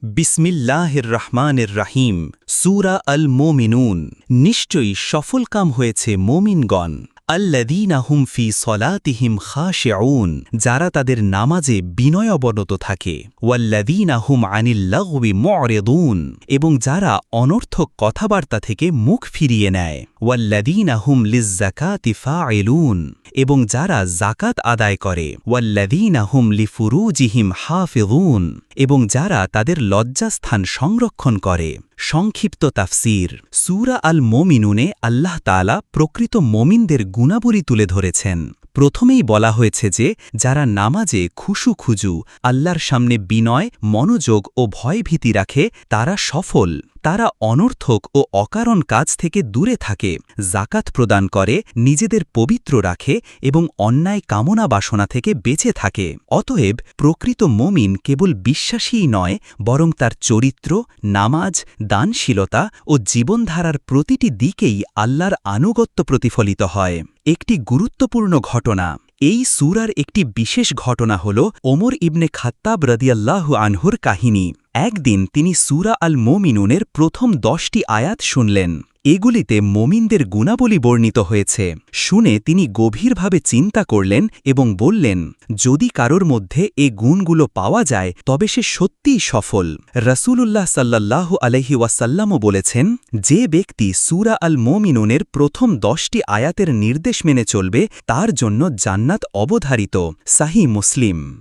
বিসমিল্লাহির রহমানির রহিম সূরা আল মুমিনুন। নিশ্চয়ই সফলকাম হয়েছে মুমিনগণ। আল্লাযীনা হুম ফি সলাতিহিম খাশিউন, যারা তাদের নামাজে বিনয়বনত থাকে। ওয়াল্লাযীনা হুম আনিল লাগওয়ি মুরিদুন, এবং যারা অনর্থক কথাবার্তা থেকে মুখ ফিরিয়ে নেয়। ওয়াল্লাযীনা হুম লিয-যাকাতি ফাইলুন, এবং যারা যাকাত আদায় করে। ওয়াল্লাযীনা হুম লিফুরুজিহিম হাফিজুন, এবং যারা তাদের লজ্জাস্থান সংরক্ষণ করে। সংক্ষিপ্ত তাফসীর। সূরা আল মুমিনুনে আল্লাহ তাআলা প্রকৃত মুমিনদের গুণাবলী তুলে ধরেছেন। প্রথমেই বলা হয়েছে যে যারা নামাজে খুশু-খুজু, আল্লাহর সামনে বিনয়, মনোযোগ ও ভয়ভীতি রাখে তারা সফল। তারা অনর্থক ও অকারণ কাজ থেকে দূরে থাকে, যাকাত প্রদান করে, নিজেদের পবিত্র রাখে এবং অন্যায় কামনা বাসনা থেকে বেঁচে থাকে। অতএব প্রকৃত মুমিন কেবল বিশ্বাসীই নয়, বরং তার চরিত্র, নামাজ, দানশীলতা ও জীবনধারার প্রতিটি দিকেই আল্লাহর আনুগত্য প্রতিফলিত হয়। একটি গুরুত্বপূর্ণ ঘটনা। এই সূরার একটি বিশেষ ঘটনা হল ওমর ইবনে খাত্তাব রাদিয়াল্লাহু আনহুর কাহিনী। একদিন তিনি সূরা আল মুমিনুনের প্রথম 10টি আয়াত শুনলেন। এগুলিতে মুমিনদের গুণাবলী বর্ণিত হয়েছে। শুনে তিনি গভীরভাবে চিন্তা করলেন এবং বললেন, যদি কারোর মধ্যে এ গুণগুলো পাওয়া যায় তবে সে সত্যিই সফল। রাসূলুল্লাহ সাল্লাল্লাহু আলাইহি ওয়াসাল্লামও বলেছেন, যে ব্যক্তি সূরা আল মুমিনুনের প্রথম 10টি আয়াতের নির্দেশ মেনে চলবে তার জন্য জান্নাত অবধারিত। সাহিহ মুসলিম।